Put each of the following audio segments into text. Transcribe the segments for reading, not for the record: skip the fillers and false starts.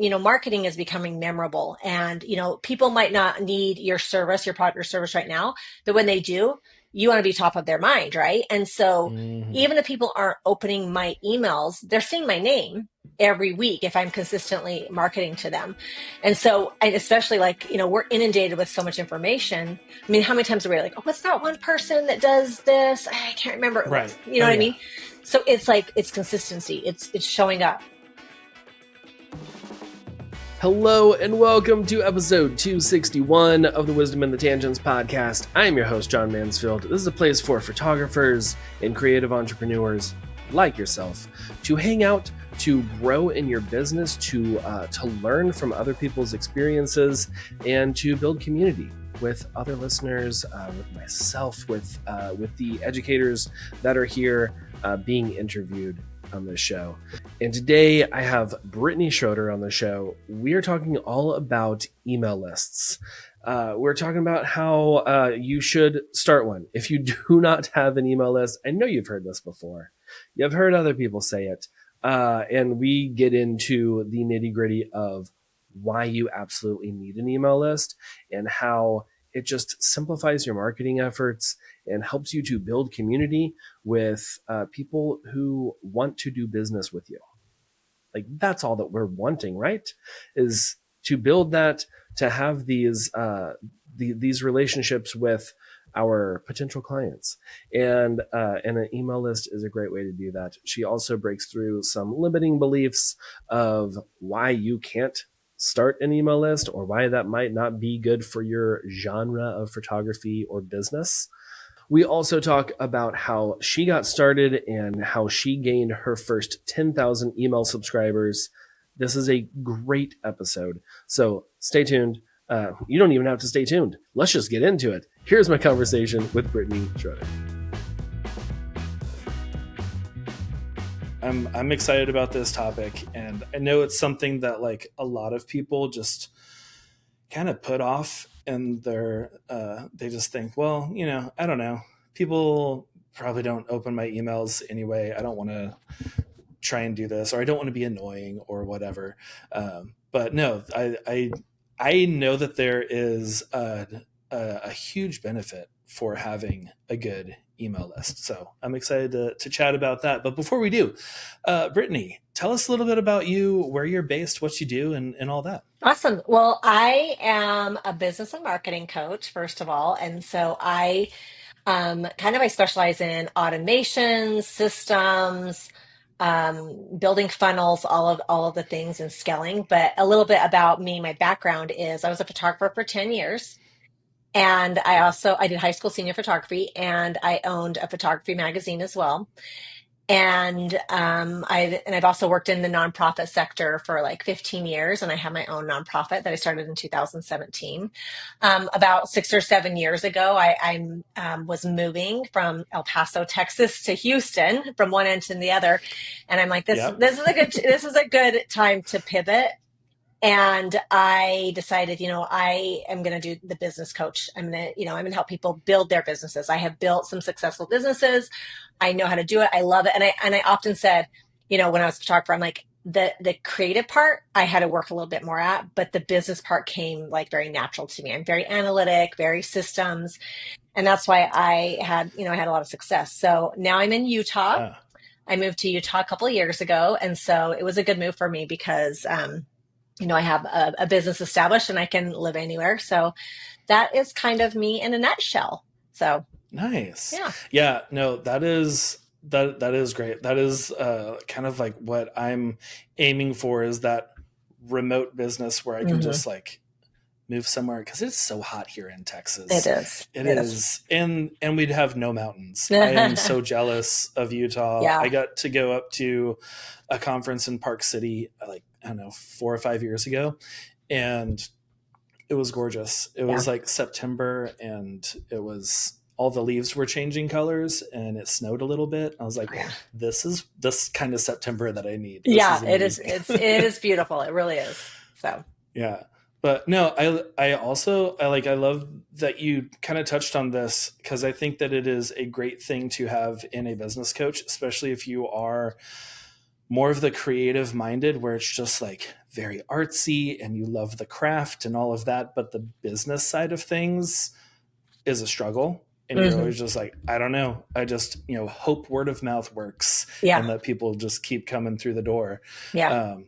marketing is becoming memorable, and, people might not need your service, your product or service right now, but when they do, you want to be top of their mind, right? And so Hmm. even if people aren't opening my emails, they're seeing my name every week if I'm consistently marketing to them. And so, and especially like, we're inundated with so much information. I mean, how many times are we like, oh, what's that one person that does this? I can't remember. Right. You know Oh what I yeah. mean? So it's like, it's consistency. It's showing up. Hello and welcome to episode 261 of the Wisdom and the Tangents podcast. I am your host, John Mansfield. This is a place for photographers and creative entrepreneurs like yourself to hang out, to grow in your business, to learn from other people's experiences, and to build community with other listeners, with myself, with the educators that are here being interviewed on this show. And today I have Brittni Schroeder on the show. We are talking all about email lists. We're talking about how you should start one. If you do not have an email list, I know you've heard this before. You've heard other people say it. And we get into the nitty gritty of why you absolutely need an email list and how it just simplifies your marketing efforts and helps you to build community with people who want to do business with you. Like, that's all that we're wanting, right? Is to build that, to have these relationships with our potential clients. And an email list is a great way to do that. She also breaks through some limiting beliefs of why you can't start an email list or why that might not be good for your genre of photography or business. We also talk about how she got started and how she gained her first 10,000 email subscribers. This is a great episode. So stay tuned. You don't even have to stay tuned. Let's just get into it. Here's my conversation with Brittni Schroeder. I'm excited about this topic, and I know it's something that like a lot of people just kind of put off, and they just think, well, I don't know. People probably don't open my emails anyway. I don't want to try and do this, or I don't want to be annoying or whatever. But no, I know that there is a huge benefit for having a good email list. So I'm excited to chat about that. But before we do, Brittni, tell us a little bit about you, where you're based, what you do, and all that. Awesome. Well, I am a business and marketing coach, first of all. And so I specialize in automation, systems, building funnels, all of the things and scaling. But a little bit about me, my background is I was a photographer for 10 years. And I did high school senior photography, and I owned a photography magazine as well. And I've also worked in the nonprofit sector for like 15 years, and I have my own nonprofit that I started in 2017. About 6 or 7 years ago, I was moving from El Paso, Texas, to Houston, from one end to the other, and I'm like, Yep. this is a good time to pivot. And I decided, I am going to do the business coach. I'm going to help people build their businesses. I have built some successful businesses. I know how to do it. I love it. And I often said, when I was a photographer, I'm like, the creative part I had to work a little bit more at, but the business part came like very natural to me. I'm very analytic, very systems. And that's why I had a lot of success. So now I'm in Utah. Yeah. I moved to Utah a couple of years ago. And so it was a good move for me because, I have a business established and I can live anywhere. So that is kind of me in a nutshell. So Nice. yeah. Yeah, no, that is great. That is kind of like what I'm aiming for, is that remote business where I can Hmm. just like move somewhere, because it's so hot here in It Texas. is. It It is. is, and we'd have no mountains. I am so jealous of Utah. Yeah. I got to go up to a conference in Park City, like, I don't know, 4 or 5 years ago, and it was gorgeous. It Yeah. was like September, and it was, all the leaves were changing colors, and it snowed a little bit. I was like, Oh, yeah. this is this kind of September that I need. This Yeah. is It is. amazing. It is beautiful. It really is. So Yeah. But no, I love that you kind of touched on this, because I think that it is a great thing to have in a business coach, especially if you are more of the creative minded, where it's just like very artsy and you love the craft and all of that, but the business side of things is a struggle. And you're Hmm. always just like, I don't know. I just, hope word of mouth works Yeah. and that people just keep coming through the door. Yeah. Um,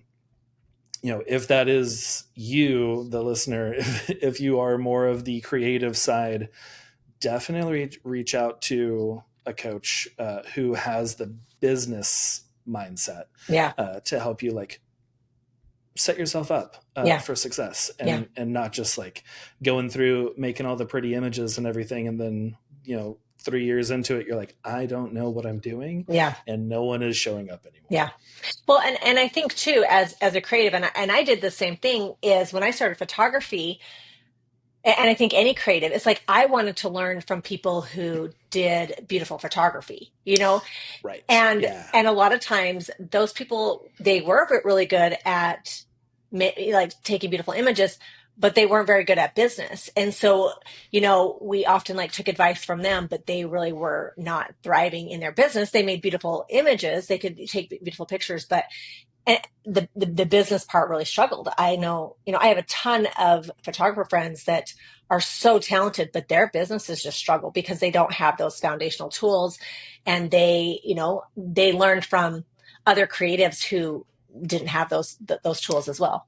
if that is you, the listener, if you are more of the creative side, definitely reach out to a coach who has the business mindset Yeah. to help you like set yourself up Yeah. for success, Yeah. and not just like going through making all the pretty images and everything, and then 3 years into it you're like, I don't know what I'm doing, Yeah. and no one is showing up anymore. Yeah. Well, and I think too, as a creative, and I did the same thing, is when I started photography, and I think any creative, it's like I wanted to learn from people who did beautiful photography, Right. and Yeah. and a lot of times those people, they were really good at like taking beautiful images, but they weren't very good at business. And so we often like took advice from them, but they really were not thriving in their business. They made beautiful images, they could take beautiful pictures, but and the business part really struggled. I know, I have a ton of photographer friends that are so talented, but their businesses just struggle because they don't have those foundational tools, and they learned from other creatives who didn't have those tools as well.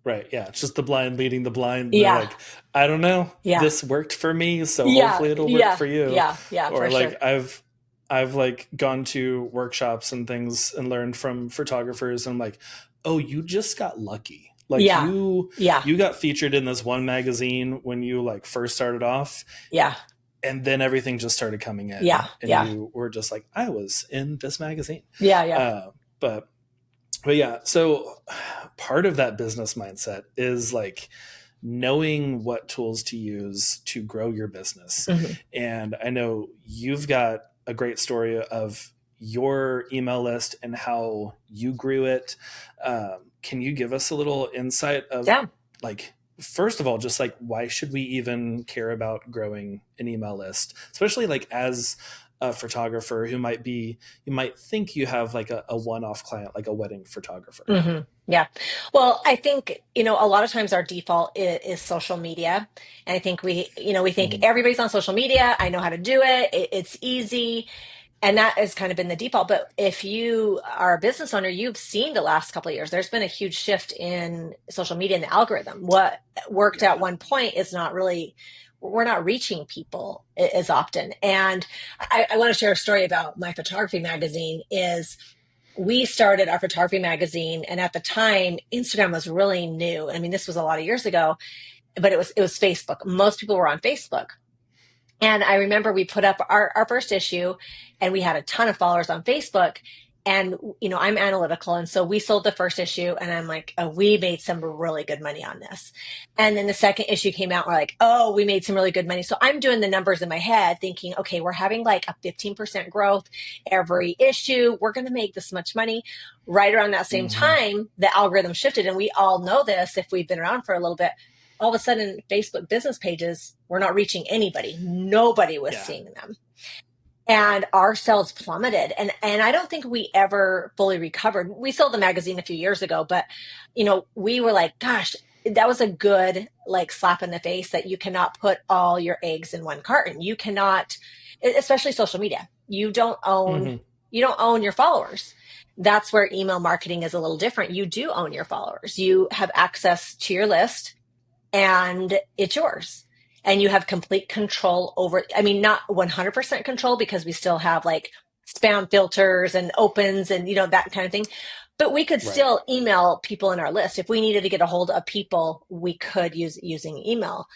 Right. Yeah. It's just the blind leading the blind. And they're Yeah, like, I don't know. yeah, This worked for me, so yeah, hopefully it'll work yeah, for you. yeah, yeah, Or for like sure. I've like gone to workshops and things and learned from photographers, and I'm like, oh, you just got lucky. Like Yeah, you yeah, you got featured in this one magazine when you like first started off, yeah, and then everything just started coming in yeah, and yeah, you were just like, I was in this magazine. yeah, yeah, Uh, but yeah, so part of that business mindset is like knowing what tools to use to grow your business. hmm, And I know you've got a great story of your email list and how you grew it. Can you give us a little insight of yeah. like, first of all, just like, why should we even care about growing an email list, especially like as a photographer who might be, you might think you have like a one-off client, like a wedding photographer. Hmm. Yeah. Well, I think, a lot of times our default is social media. And I think we think Mhm. everybody's on social media. I know how to do it. It's easy. And that has kind of been the default. But if you are a business owner, you've seen the last couple of years, there's been a huge shift in social media and the algorithm. What worked at Yeah. one point is not really, we're not reaching people as often. And I want to share a story about my photography magazine. Is we started our photography magazine, and at the time Instagram was really new. I mean, this was a lot of years ago, but it was Facebook. Most people were on Facebook. And I remember we put up our first issue, and we had a ton of followers on Facebook. And, I'm analytical. And so we sold the first issue, and I'm like, oh, we made some really good money on this. And then the second issue came out. We're like, oh, we made some really good money. So I'm doing the numbers in my head thinking, okay, we're having like a 15% growth every issue. We're going to make this much money. Right around that same Hmm. time, the algorithm shifted. And we all know this if we've been around for a little bit. All of a sudden, Facebook business pages were not reaching anybody. Nobody was Yeah. seeing them. And our sales plummeted. And I don't think we ever fully recovered. We sold the magazine a few years ago, but we were like, gosh, that was a good like slap in the face that you cannot put all your eggs in one carton. You cannot, especially social media. Hmm. You don't own your followers. That's where email marketing is a little different. You do own your followers. You have access to your list, and it's yours, and you have complete control over, I mean, not 100% control, because we still have like spam filters and opens and that kind of thing, but we could Right. still email people in our list. If we needed to get a hold of people, we could using email.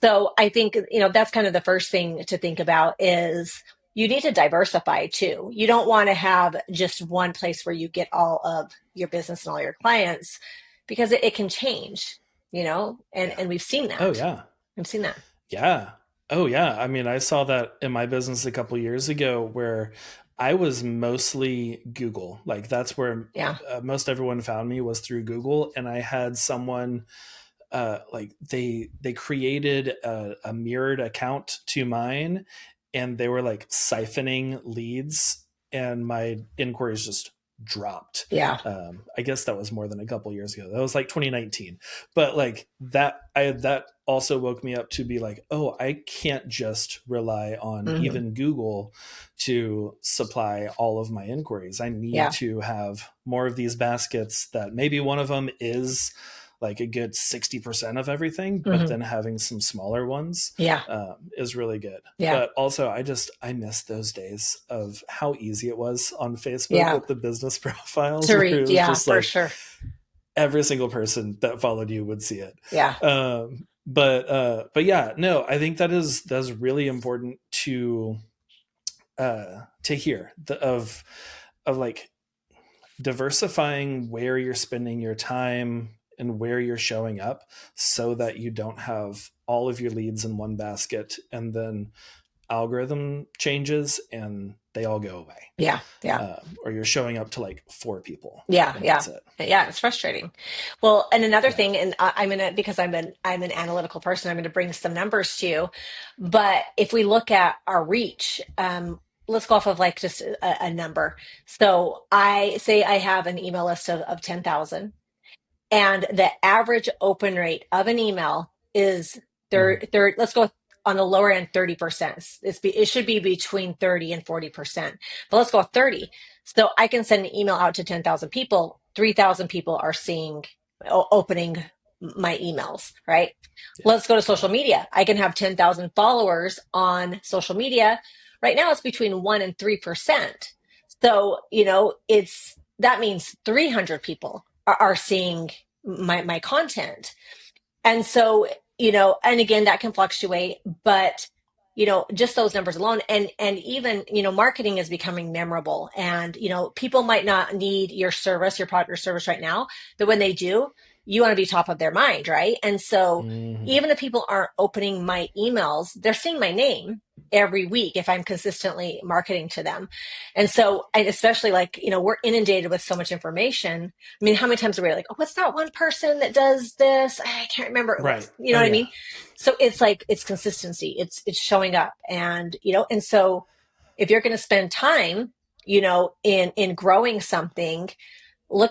So I think that's kind of the first thing to think about, is you need to diversify too. You don't want to have just one place where you get all of your business and all your clients, because it can change, and Yeah. we've seen Oh that. yeah. We've seen that. Yeah. Oh yeah. I mean, I saw that in my business a couple years ago where I was mostly Google. Like that's where Yeah. most everyone found me, was through Google. And I had someone like they created a mirrored account to mine, and they were like siphoning leads, and my inquiries just dropped. Yeah. I guess that was more than a couple years ago. That was like 2019. But like that also woke me up to be like, oh, I can't just rely on Mm-hmm. even Google to supply all of my inquiries. I need Yeah. to have more of these baskets that maybe one of them is like a good 60% of everything, but Mm-hmm. then having some smaller ones Yeah. is really good. Yeah. But also I miss those days of how easy it was on Facebook Yeah. with the business profiles To where read. it was Yeah, just for like sure. every single person that followed you would see it. Yeah. But yeah, no, I think that's really important to hear of like diversifying where you're spending your time and where you're showing up so that you don't have all of your leads in one basket and then algorithm changes and they all go away. Yeah. Yeah. Or you're showing up to like 4 people Yeah. and Yeah. that's it. Yeah. It's frustrating. Well, and another Yeah. thing, and I'm gonna, because I'm an analytical person, I'm gonna bring some numbers to you. But if we look at our reach, let's go off of like just a number. So I say I have an email list of 10,000. And the average open rate of an email is Mhm. let's go on the lower end, 30%. It should be between 30 and 40%, but let's go with 30. So I can send an email out to 10,000 people. 3,000 people are opening my emails, right? Yeah. Let's go to social Yeah. media. I can have 10,000 followers on social media. Right now it's between 1 and 3%. So, that means 300 people are seeing my content. And so, and again, that can fluctuate, but just those numbers alone, and even, marketing is becoming memorable, and people might not need your service, your product or service right now, but when they do, you want to be top of their mind, right? And so Mhm. even if people aren't opening my emails, they're seeing my name every week if I'm consistently marketing to them. And so, and especially like, we're inundated with so much information. I mean, how many times are we like, oh, what's that one person that does this? I can't remember. Right. You know Oh what I yeah. mean? So it's like, it's consistency. It's showing up, and, and so if you're going to spend time, in growing something,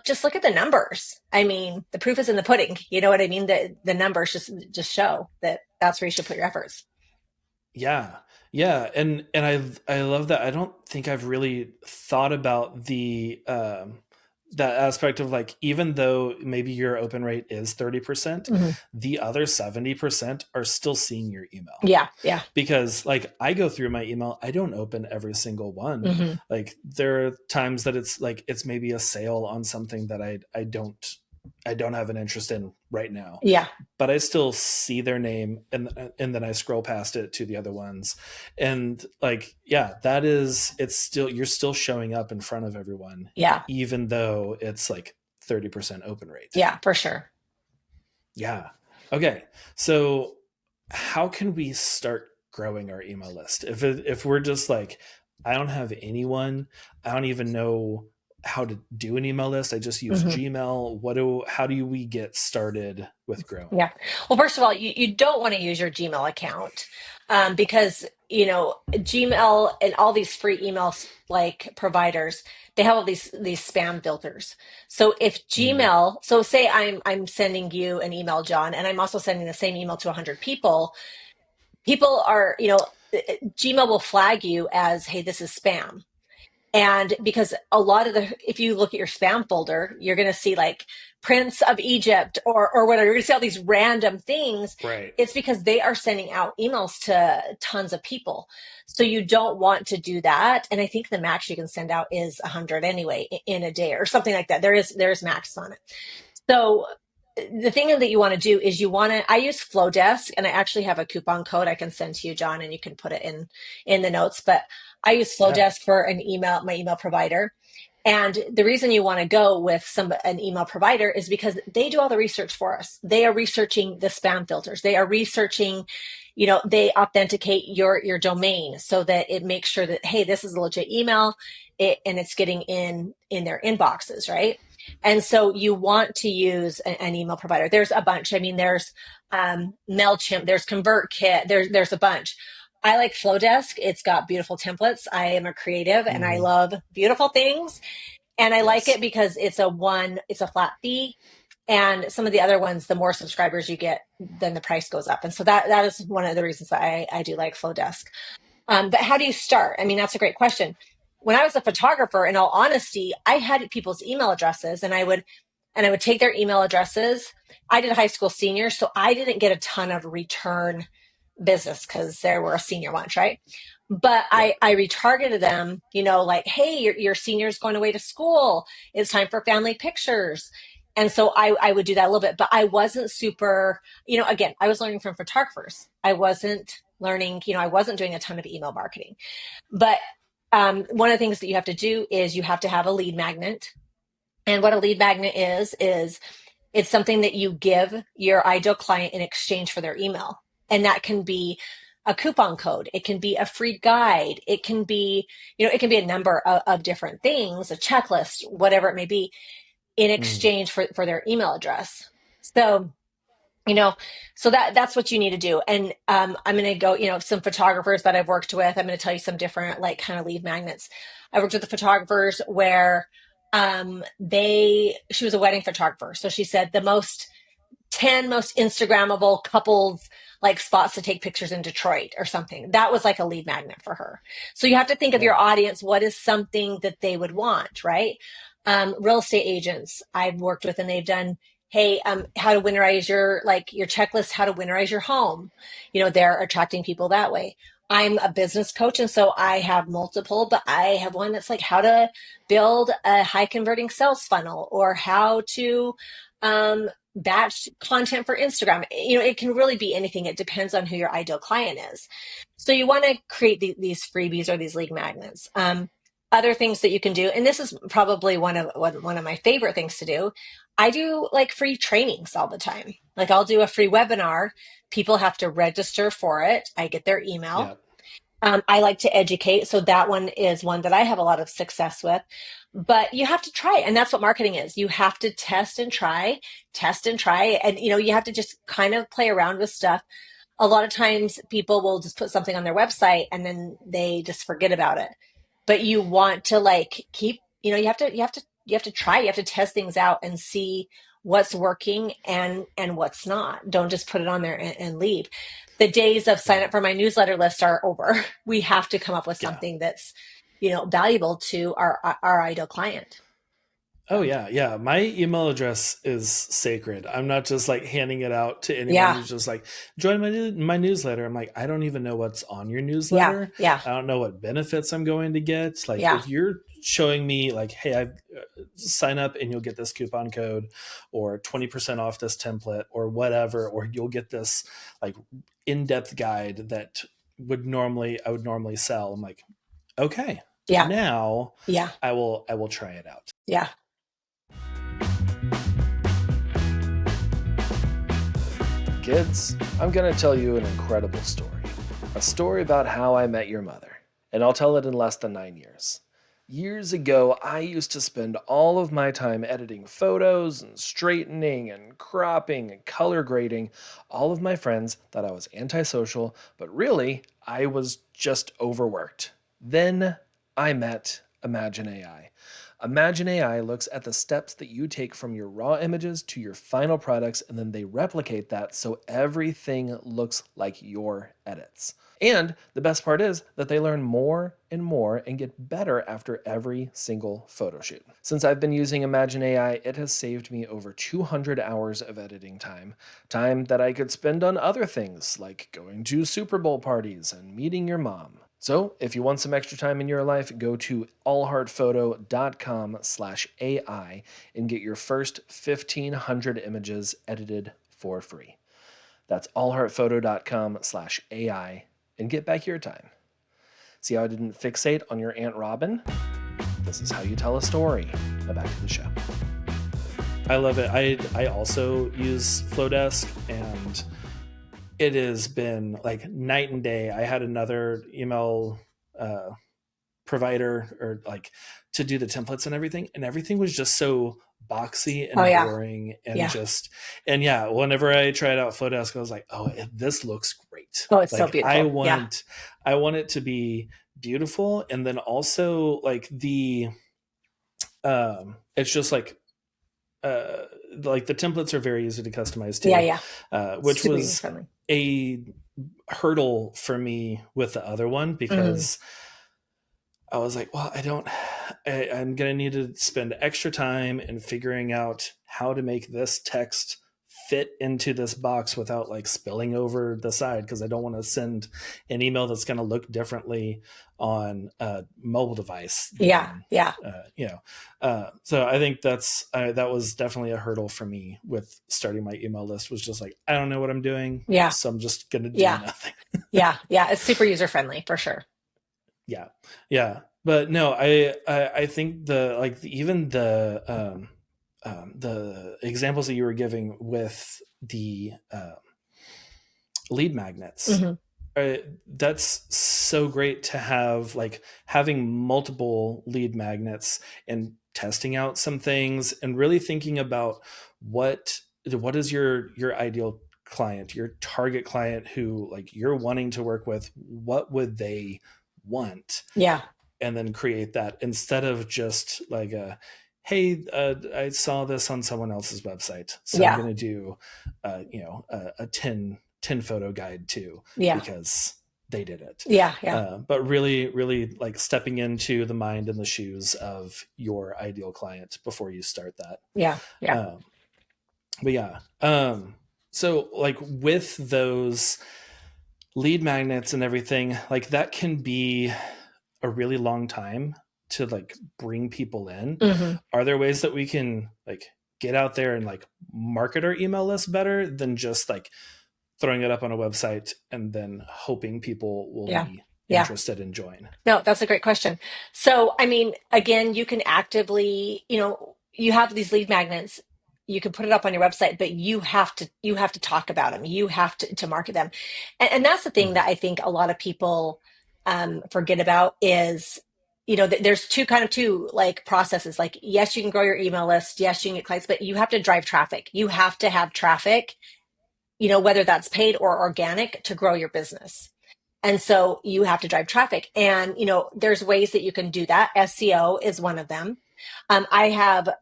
just look at the numbers. I mean, the proof is in the pudding. You know what I mean? The numbers just show that that's where you should put your efforts. Yeah. Yeah. And I love that. I don't think I've really thought about the that aspect of like, even though maybe your open rate is 30%, Mm-hmm. the other 70% are still seeing your email. Yeah. Yeah. Because like I go through my email, I don't open every single one. Mm-hmm. Like there are times that it's like it's maybe a sale on something that I don't have an interest in right now, Yeah. but I still see their name, and then I scroll past it to the other ones, and like yeah, it's still, you're still showing up in front of everyone, Yeah. even though it's like 30% open rate. Yeah, for sure. Yeah. Okay. So how can we start growing our email list if we're just like, I don't have anyone, I don't even know how to do an email list, I just use Mm-hmm. Gmail, how do we get started with growing? Yeah. Well, first of all, you don't want to use your Gmail account, because, Gmail and all these free emails like providers, they have all these spam filters. So if Mm, Gmail, so say I'm sending you an email, John, and I'm also sending the same email to 100 people, people are, Gmail will flag you as, hey, this is spam. And because a lot of if you look at your spam folder, you're going to see like Prince of Egypt or whatever. You're going to see all these random things. right. It's because they are sending out emails to tons of people. So you don't want to do that. And I think the max you can send out is 100 anyway in a day or something like that. There's max on it. So the thing that you want to do is I use Flowdesk, and I actually have a coupon code I can send to you, John, and you can put it in the notes. But I use Yeah. Flowdesk for my email provider. And the reason you want to go with an email provider is because they do all the research for us. They are researching the spam filters. They are researching, they authenticate your domain so that it makes sure that, hey, this is a legit email, and it's getting in their inboxes, right? And so you want to use an email provider. There's a bunch. I mean, there's MailChimp, there's ConvertKit, there's a bunch. I like Flowdesk. It's got beautiful templates. I am a creative and I Mm-hmm. love beautiful things. And I like Yes. it because it's a flat fee. And some of the other ones, the more subscribers you get, then the price goes up. And so that is one of the reasons that I do like Flowdesk. But how do you start? I mean, that's a great question. When I was a photographer, in all honesty, I had people's email addresses and I would take their email addresses. I did high school seniors, so I didn't get a ton of return business because there were a senior ones, right? But Right. I retargeted them, like, hey, your senior's going away to school. It's time for family pictures. And so I would do that a little bit, but I wasn't super, again, I was learning from photographers. I wasn't learning, I wasn't doing a ton of email marketing. But one of the things that you have to do is you have to have a lead magnet. And what a lead magnet is it's something that you give your ideal client in exchange for their email. And that can be a coupon code. It can be a free guide. It can be, it can be a number of different things, a checklist, whatever it may be, in Mm. exchange for their email address. So, you know, so that's what you need to do. And I'm going to go, some photographers that I've worked with, I'm going to tell you some different like kind of lead magnets. I worked with the photographers where she was a wedding photographer. So she said the 10 most Instagrammable couples like spots to take pictures in Detroit or something. That was like a lead magnet for her. So you have to think of your Yeah. audience. What is something that they would want, right? Real estate agents I've worked with and they've done, hey, how to winterize your checklist, how to winterize your home. They're attracting people that way. I'm a business coach. And so I have multiple, but I have one that's like how to build a high converting sales funnel or how to, batch content for Instagram. It can really be anything. It depends on who your ideal client is. So you want to create these freebies or these lead magnets. Other things that you can do, and this is probably one of my favorite things to do. I do like free trainings all the time. Like I'll do a free webinar. People have to register for it. I get their email. Yeah. I like to educate. So that one is one that I have a lot of success with. But you have to try it. And that's what marketing is. You have to test and try, test and try. And, you have to just kind of play around with stuff. A lot of times people will just put something on their website and then they just forget about it. But you want to like keep, you have to try, you have to test things out and see what's working and what's not. Don't just put it on there and leave. The days of sign Yeah. up for my newsletter list are over. We have to come up with Yeah. something that's, valuable to our ideal client. Oh So, yeah, yeah. My email address is sacred. I'm not just like handing it out to anyone yeah, who's just like join my newsletter. I'm like, I don't even know what's on your yeah, newsletter. yeah, I don't know what benefits I'm going to get. Like yeah, if you're showing me like, hey, I sign up and you'll get this coupon code or 20% off this template or whatever, or you'll get this like in-depth guide that I would normally sell. I'm like, okay, yeah, now yeah, I will try it out. yeah. Kids, I'm going to tell you an incredible story. A story about how I met your mother. And I'll tell it in less than 9 years. Years ago, I used to spend all of my time editing photos and straightening and cropping and color grading. All of my friends thought I was antisocial, but really, I was just overworked. Then I met Imagine AI. Imagine AI looks at the steps that you take from your raw images to your final products, and then they replicate that so everything looks like your edits. And the best part is that they learn more and more and get better after every single photo shoot. Since I've been using Imagine AI, it has saved me over 200 hours of editing time, time that I could spend on other things like going to Super Bowl parties and meeting your mom. So, if you want some extra time in your life, go to allheartphoto.com/AI and get your first 1,500 images edited for free. That's allheartphoto.com/AI and get back your time. See how I didn't fixate on your Aunt Robin? This is how you tell a story. Now back to the show. I love it. I also use Flowdesk, and it has been like night and day. I had another email provider or like to do the templates and everything was just so boxy Oh and yeah, boring and yeah. just and yeah. Whenever I tried out Flowdesk, I was like, oh, this looks great. Oh, it's so Like I beautiful. Yeah, want I want it to be beautiful, and then also like It's just like the templates are very easy to customize Yeah, too, yeah. which Super user was friendly. a hurdle for me with the other one, because I was like, well, I'm going to need to spend extra time in figuring out how to make this text fit into this box without like spilling over the side, because I don't want to send an email that's going to look differently on a mobile device Yeah, than, yeah, so I think that was definitely a hurdle for me with starting my email list, was just like, I don't know what I'm doing, yeah, so I'm just going to do yeah, nothing. yeah, yeah. It's super user friendly for sure. Yeah, yeah, but no, I think even the examples that you were giving with the lead magnets, Hmm. that's so great to have, like having multiple lead magnets and testing out some things and really thinking about what is your ideal client, your target client, who like you're wanting to work with, what would they want, Yeah, and then create that, instead of just like hey, I saw this on someone else's website, so I'm yeah, going to do a 10 photo guide too, yeah, because they did it. yeah, yeah, But really, really like stepping into the mind and the shoes of your ideal client before you start that. yeah, yeah. um, but yeah, so like with those lead magnets and everything, like that can be a really long time to like bring people in. Hmm. Are there ways that we can like get out there and like market our email list better than just like throwing it up on a website and then hoping people will Yeah, be yeah. interested in join? No, that's a great question. So, I mean, again, you can actively, you have these lead magnets. You can put it up on your website, but you have to talk about them. You have to market them. And that's the thing Mm-hmm. that I think a lot of people forget about is, there's two like processes. Like, yes, you can grow your email list. Yes, you can get clients, but you have to drive traffic. You have to have traffic, whether that's paid or organic, to grow your business. And so you have to drive traffic. And, there's ways that you can do that. SEO is one of them. I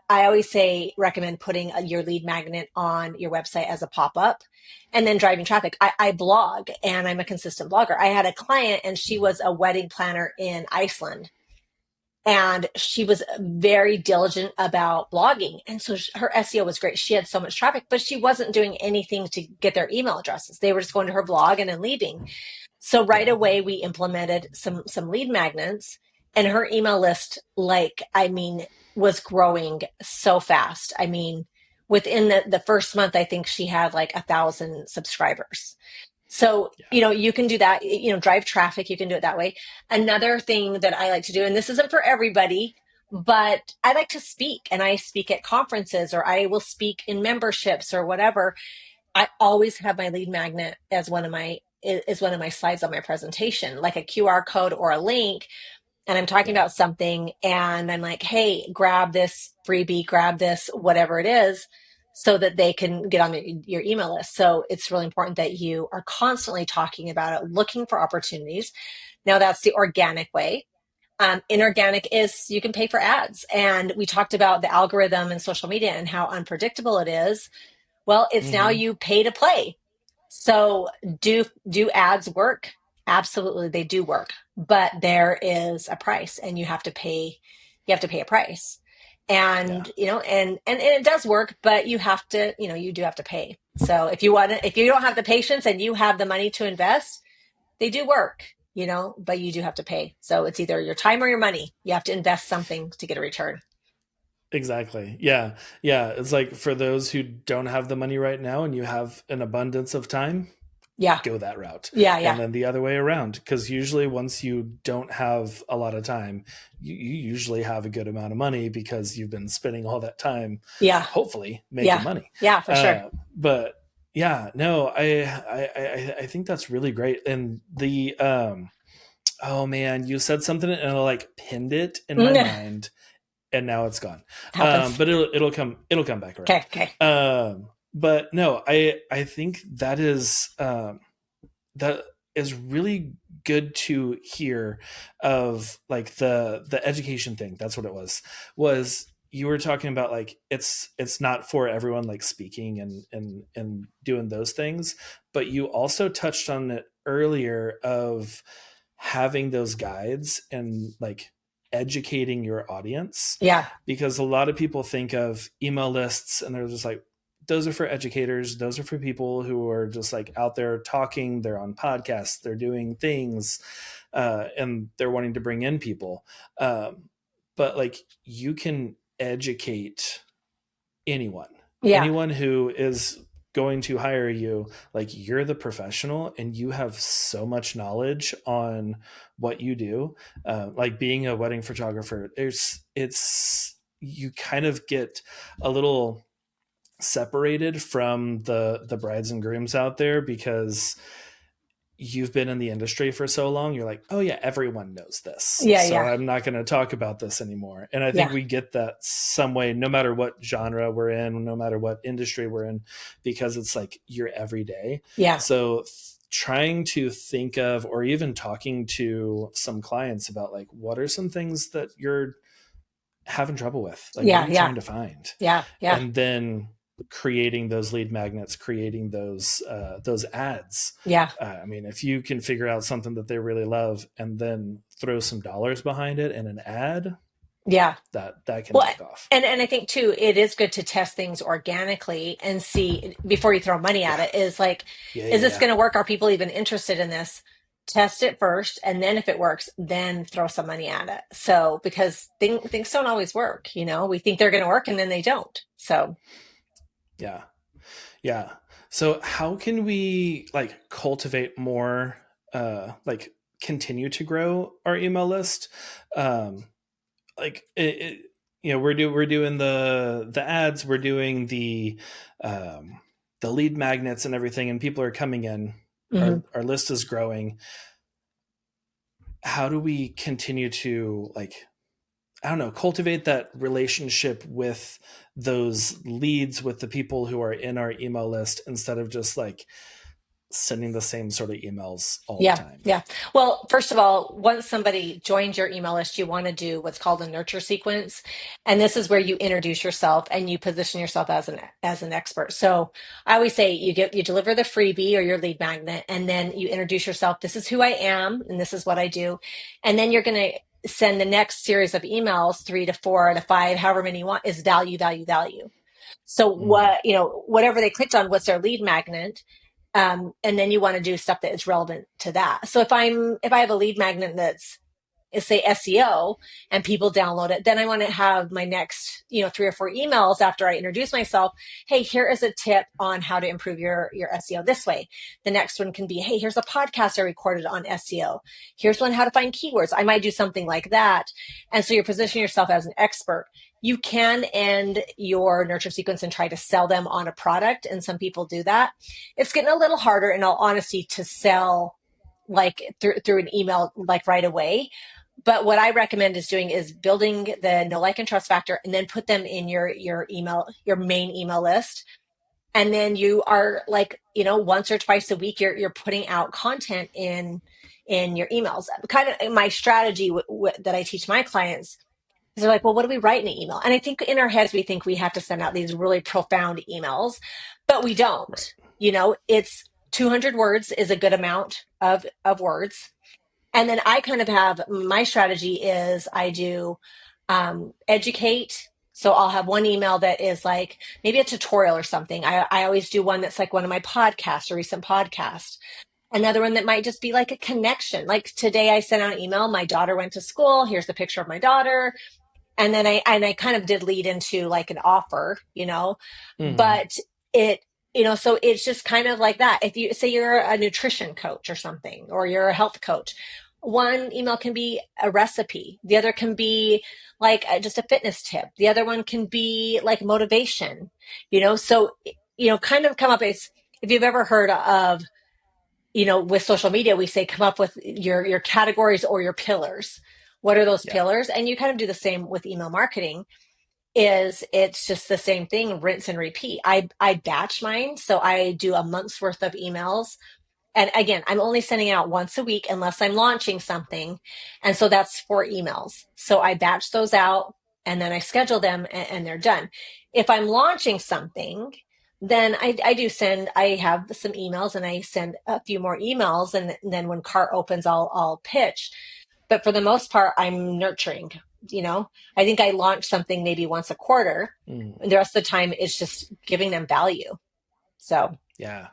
always recommend putting your lead magnet on your website as a pop up and then driving traffic. I blog and I'm a consistent blogger. I had a client and she was a wedding planner in Iceland. And she was very diligent about blogging. And so her SEO was great. She had so much traffic, but she wasn't doing anything to get their email addresses. They were just going to her blog and then leaving. So right Yeah. away we implemented some lead magnets, and her email list, was growing so fast. I mean, within the first month, I think she had like 1,000 subscribers. So, Yeah. you can do that, drive traffic. You can do it that way. Another thing that I like to do, and this isn't for everybody, but I like to speak, and I speak at conferences, or I will speak in memberships or whatever. I always have my lead magnet as one of my slides on my presentation, like a QR code or a link. And I'm talking Yeah. about something and I'm like, hey, grab this freebie, grab this, whatever it is, so that they can get on your email list. So it's really important that you are constantly talking about it, looking for opportunities. Now that's the organic way. Inorganic is you can pay for ads. And we talked about the algorithm and social media and how unpredictable it is. Well, it's now Mm-hmm. you pay to play. So do ads work? Absolutely, they do work, but there is a price, and you have to pay a price. Yeah. And and it does work, but you do have to pay. So if you don't have the patience and you have the money to invest, they do work, but you do have to pay. So it's either your time or your money. You have to invest something to get a return. Exactly. Yeah. Yeah. It's like, for those who don't have the money right now and you have an abundance of time, Yeah. go that route. Yeah, And yeah. then the other way around, because usually once you don't have a lot of time, you usually have a good amount of money, because you've been spending all that time Yeah. hopefully making Yeah. money. Yeah, for sure. But yeah, no, I think that's really great. And the oh man, you said something and I like pinned it in my mind, and now it's gone. Happens. But it'll come back Okay, around. okay. But no, I think that is that is really good to hear of like the education thing. That's what it was you were talking about like it's not for everyone, like speaking and doing those things, but you also touched on it earlier of having those guides and like educating your audience, Yeah. because a lot of people think of email lists and they're just like, those are for educators, those are for people who are just like out there talking, they're on podcasts, they're doing things, and they're wanting to bring in people, but like you can educate anyone, Yeah. anyone who is going to hire you. Like you're the professional and you have so much knowledge on what you do. Like being a wedding photographer, it's you kind of get a little separated from the brides and grooms out there, because you've been in the industry for so long. You're like, oh yeah, everyone knows this, Yeah. so Yeah. I'm not going to talk about this anymore. And I think Yeah. we get that some way, no matter what genre we're in, no matter what industry we're in, because it's like you're every day. Yeah. So trying to think of, or even talking to some clients about like, what are some things that you're having trouble with? Like, what are Yeah. you Yeah. trying to find? Yeah. Yeah. And then creating those lead magnets, creating those ads. Yeah. I mean, if you can figure out something that they really love and then throw some dollars behind it in an ad, Yeah. that can Well, take off. and I think too, it is good to test things organically and see before you throw money at Yeah, it. Is like, yeah, is yeah, this yeah. going to work? Are people even interested in this? Test it first, and then if it works, then throw some money at it. So because things don't always work, we think they're going to work and then they don't. So Yeah. Yeah. So how can we like cultivate more, like continue to grow our email list? Like we're doing the ads, we're doing the lead magnets and everything, and people are coming in. mhm. Our list is growing. How do we continue to like, I don't know, cultivate that relationship with those leads, with the people who are in our email list, instead of just like sending the same sort of emails all the Yeah, time? yeah. Well, first of all, once somebody joins your email list, you want to do what's called a nurture sequence, and this is where you introduce yourself and you position yourself as an expert. So I always say you deliver the freebie or your lead magnet, and then you introduce yourself. This is who I am, and this is what I do, and then you're going to send the next series of emails, 3 to 4 to 5, however many you want, is value, value, value. So Mm, whatever they clicked on, what's their lead magnet, and then you want to do stuff that is relevant to that. So if I have a lead magnet that's, say, SEO, and people download it, then I want to have my next 3 or 4 emails after I introduce myself. Hey, here is a tip on how to improve your SEO this way. The next one can be, hey, here's a podcast I recorded on SEO. Here's one, how to find keywords. I might do something like that. And so you're positioning yeah. yourself as an expert. You can end your nurture sequence and try to sell them on a product, and some people do that. It's getting a little harder, in all honesty, to sell like through an email like right away. But what I recommend is doing is building the know, like, and trust factor, and then put them in your email, your main email list. And then you are like, once or twice a week, you're putting out content in your emails. Kind of my strategy that I teach my clients is, they're like, well, what do we write in an email? And I think in our heads, we think we have to send out these really profound emails, but we don't. Right. It's 200 words is a good amount of words. And then I kind of have, my strategy is I do educate. So I'll have one email that is like maybe a tutorial or something. I always do one that's like one of my podcasts, a recent podcast. Another one that might just be like a connection. Like today I sent out an email. My daughter went to school. Here's the picture of my daughter. And then I kind of did lead into like an offer. Mm-hmm. But so it's just kind of like that. If you say you're a nutrition coach or something, or you're a health coach, one email can be a recipe. The other can be like just a fitness tip. The other one can be like motivation. So, kind of come up as, if you've ever heard of, with social media, we say come up with your categories or your pillars. What are those Yeah. pillars? And you kind of do the same with email marketing. It's just the same thing, rinse and repeat. I batch mine, so I do a month's worth of emails, And again, I'm only sending out once a week unless I'm launching something. And so that's 4 emails. So I batch those out and then I schedule them and they're done. If I'm launching something, then I do send, I have some emails and I send a few more emails. And then when cart opens, I'll pitch. But for the most part, I'm nurturing, you know, I think I launch something maybe once a quarter. Mm, And the rest of the time is just giving them value. So yeah.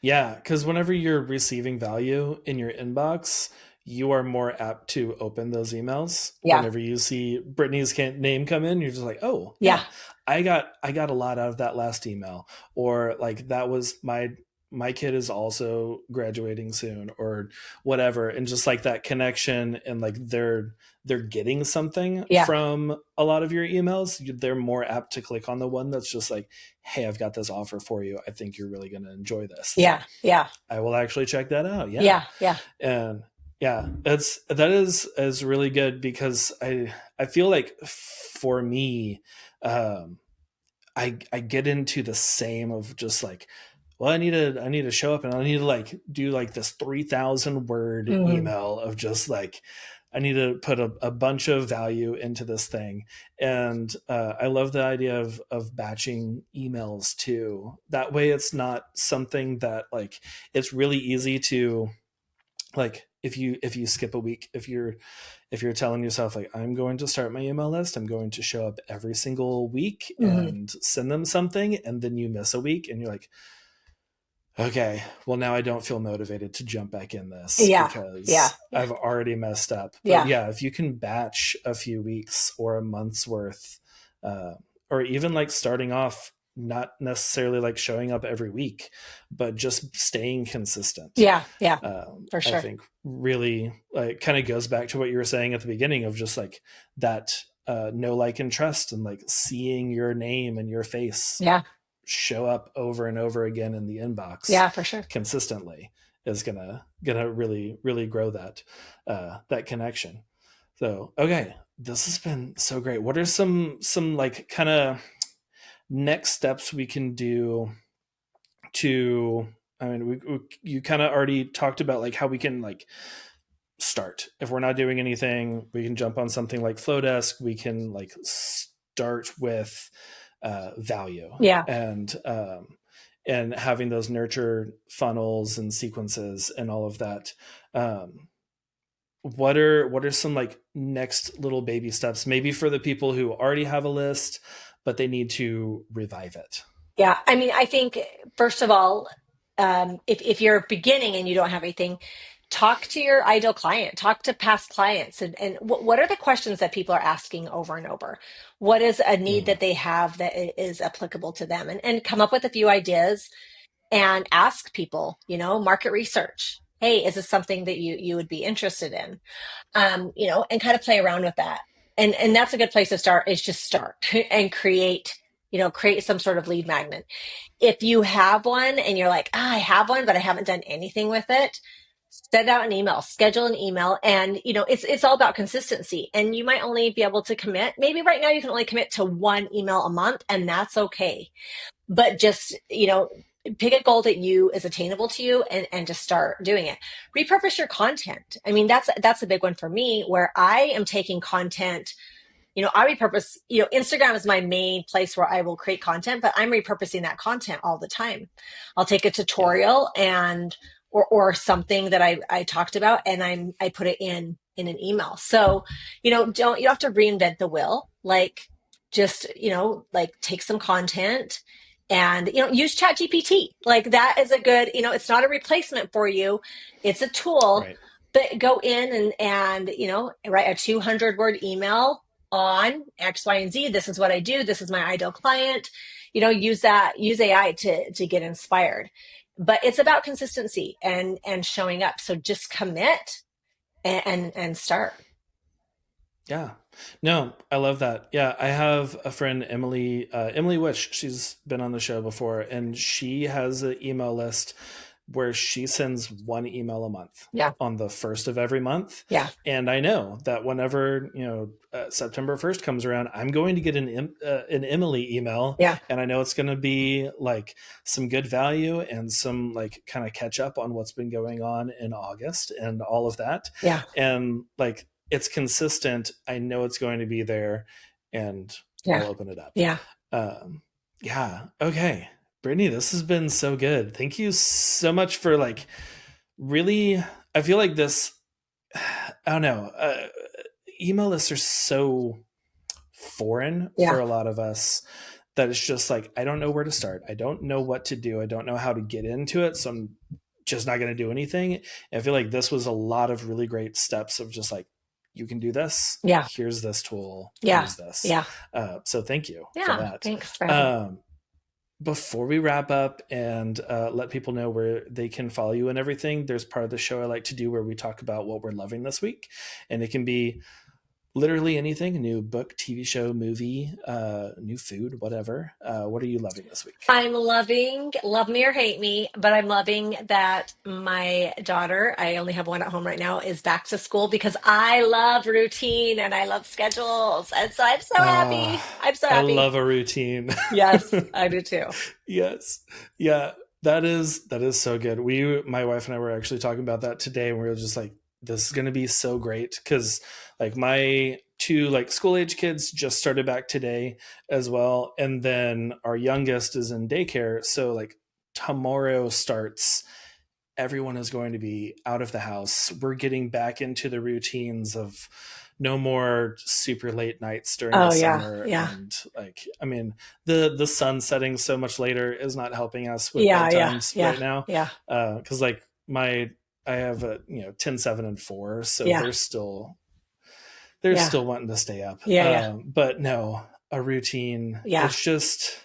Yeah, because whenever you're receiving value in your inbox, you are more apt to open those emails. yeah, Whenever you see Brittany's name come in, you're just like, "Oh, yeah, yeah, I got a lot out of that last email," or like that was my kid is also graduating soon, or whatever, and just like that connection and like they're getting something yeah, from a lot of your emails. They're more apt to click on the one that's just like, "Hey, I've got this offer for you. I think you're really going to enjoy this." It's yeah, like, yeah, I will actually check that out. Yeah. yeah, yeah. And yeah, that is really good because I feel like for me, um, I get into the same of just like, well, I need to show up and I need to like do like this 3,000 word Mhm. email of just like I need to put a bunch of value into this thing. And I love the idea of batching emails too. That way it's not something that like it's really easy to like if you skip a week, if you're telling yourself like I'm going to start my email list, I'm going to show up every single week Mhm. and send them something, and then you miss a week and you're like, okay, well now I don't feel motivated to jump back in this Yeah, yeah, because yeah, I've already messed up. But yeah, yeah, if you can batch a few weeks or a month's worth, uh, or even like starting off not necessarily like showing up every week, but just staying consistent, yeah, yeah, for I sure. think really like kind of goes back to what you were saying at the beginning of just like that know, like, and trust, and like seeing your name and your face Yeah, show up over and over again in the inbox yeah, for sure. consistently is gonna really really grow that connection. So okay, this has been so great. What are some like kind of next steps we can do to, I mean, you kind of already talked about like how we can like start. If we're not doing anything, we can jump on something like Flowdesk. We can like start with value Yeah, and having those nurture funnels and sequences and all of that. Um, what are some like next little baby steps, maybe for the people who already have a list, but they need to revive it? yeah. I mean, I think first of all, if you're beginning and you don't have anything, talk to your ideal client, talk to past clients, and what are the questions that people are asking over and over? What is a need Mm, that they have that is applicable to them? And come up with a few ideas and ask people, you know, market research. Hey, is this something that you would be interested in? You know, and kind of play around with that. And that's a good place to start is just start and create, you know, create some sort of lead magnet. If you have one and you're like, I have one, but I haven't done anything with it, send out an email, schedule an email. And, you know, it's all about consistency. And you might only be able to commit. Maybe right now you can only commit to one email a month, and that's okay. But just, you know, pick a goal that you is attainable to you and just start doing it. Repurpose your content. I mean, that's a big one for me where I am taking content, you know, I repurpose, you know, Instagram is my main place where I will create content, but I'm repurposing that content all the time. I'll take a yeah. tutorial and or something that I talked about and I put it in an email. So, you know, don't you have to reinvent the wheel. Like just, you know, like take some content and you know, use Chat GPT. Like that is a good, you know, it's not a replacement for you. It's a tool, Right. but go in and you know, write a 200-word email on X, Y, and Z. This is what I do. This is my ideal client. You know, use AI to get inspired. But it's about consistency and showing up. So just commit and start. Yeah. No, I love that. Yeah, I have a friend, Emily Witch. She's been on the show before, and she has an email list where she sends one email a month Yeah. on the first of every month. Yeah. And I know that whenever, September 1st comes around, I'm going to get an Emily email. Yeah. And I know it's going to be like some good value and some like kind of catch up on what's been going on in August and all of that. Yeah. And like, it's consistent. I know it's going to be there, and Yeah. I'll open it up. Yeah. Yeah. Okay. Brittni, this has been so good. Thank you so much for like really, I feel like this, I don't know, email lists are so foreign for Yeah. a lot of us that it's just like, I don't know where to start. I don't know what to do. I don't know how to get into it. So I'm just not going to do anything. And I feel like this was a lot of really great steps of just like, you can do this. Yeah. Here's this tool. Yeah. Use this. Yeah. So thank you for Yeah. that. Thanks for having me. Before we wrap up and let people know where they can follow you and everything, there's part of the show I like to do where we talk about what we're loving this week. And it can be literally anything: a new book, TV show, movie, new food, whatever. What are you loving this week? I'm loving, love me or hate me, but I'm loving that my daughter, I only have one at home right now, is back to school because I love routine and I love schedules. And so I'm so happy. I'm so I happy. love a routine. Yes, I do too. Yes. Yeah. That is so good. My wife and I were actually talking about that today, and we were just like, this is going to be so great. Cause like my two like school age kids just started back today as well. And then our youngest is in daycare. So like tomorrow starts, everyone is going to be out of the house. We're getting back into the routines of no more super late nights during the summer. Yeah. And like, I mean, the sun setting so much later is not helping us with Yeah. bedtimes right now. Yeah. Cause like I have a 10, 7, and 4, so Yeah. they're still Yeah. wanting to stay up. Yeah. But no, a routine. Yeah. It's just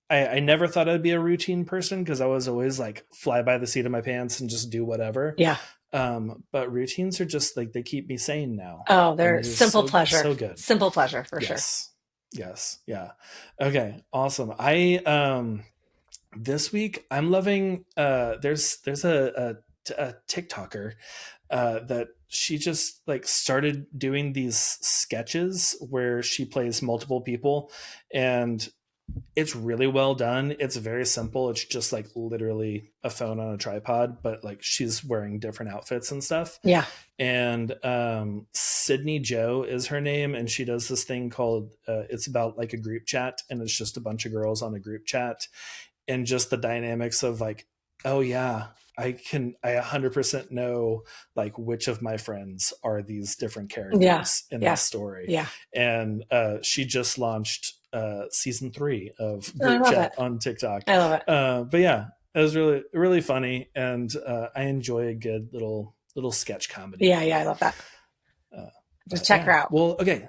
I never thought I'd be a routine person because I was always like fly by the seat of my pants and just do whatever. Yeah. But routines are just like, they keep me sane now. Oh, they're simple pleasure. So good. Simple pleasure for sure. Yes. Yeah. Okay. Awesome. I this week I'm loving there's a TikToker that she just like started doing these sketches where she plays multiple people, and it's really well done. It's very simple. It's just like literally a phone on a tripod, but like she's wearing different outfits and stuff. Yeah. And Sydney Joe is her name, and she does this thing called it's about like a group chat, and it's just a bunch of girls on a group chat, and just the dynamics of like, oh yeah, I 100% know like which of my friends are these different characters in this story. Yeah. And she just launched season 3 of group chat on TikTok. I love it. But yeah, it was really, really funny. And I enjoy a good little sketch comedy. Yeah. I love that. Just check her out. Well, okay.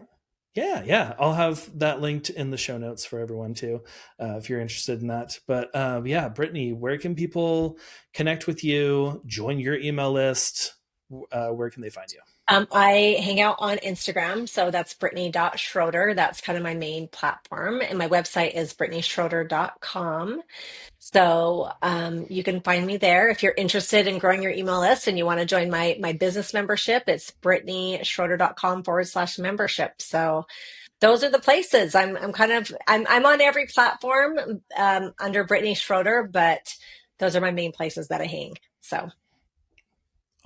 Yeah. I'll have that linked in the show notes for everyone too, if you're interested in that. But yeah, Brittni, where can people connect with you, join your email list? Where can they find you? I hang out on Instagram. So that's Brittni.Schroeder. That's kind of my main platform. And my website is BrittniSchroeder.com. So you can find me there. If you're interested in growing your email list and you want to join my business membership, it's BrittniSchroeder.com/membership. So those are the places. I'm on every platform under Brittni Schroeder, but those are my main places that I hang. So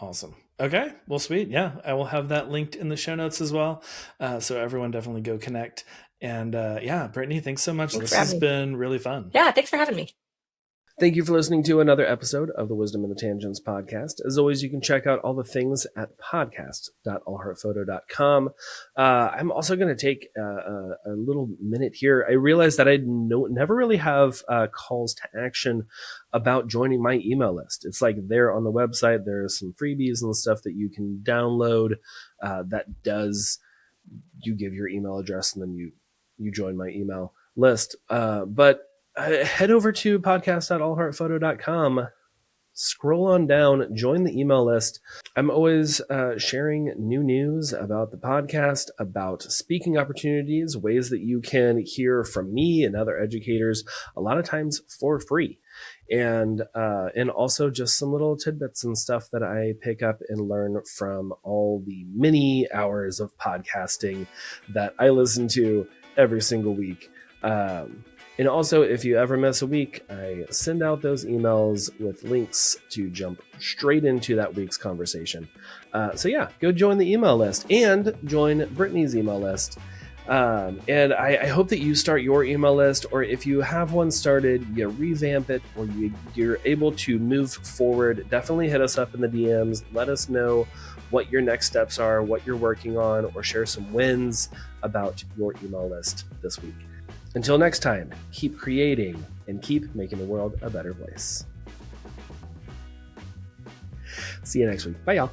awesome. Okay. Well, sweet. Yeah. I will have that linked in the show notes as well. So everyone definitely go connect. And yeah, Brittni, thanks so much. This has been really fun. Yeah. Thanks for having me. Thank you for listening to another episode of the Wisdom and the Tangents podcast. As always, you can check out all the things at podcast.allheartphoto.com. I'm also going to take a little minute here. I realized that I never really have calls to action about joining my email list. It's like there on the website, there's some freebies and stuff that you can download that does, you give your email address and then you join my email list. But head over to podcast.allheartphoto.com scroll on down, join the email list. I'm always sharing new news about the podcast, about speaking opportunities, ways that you can hear from me and other educators, a lot of times for free. And also just some little tidbits and stuff that I pick up and learn from all the many hours of podcasting that I listen to every single week. And also, if you ever miss a week, I send out those emails with links to jump straight into that week's conversation. So yeah, go join the email list and join Brittni's email list. And I hope that you start your email list, or if you have one started, you revamp it, or you're able to move forward. Definitely hit us up in the DMs. Let us know what your next steps are, what you're working on, or share some wins about your email list this week. Until next time, keep creating and keep making the world a better place. See you next week. Bye, y'all.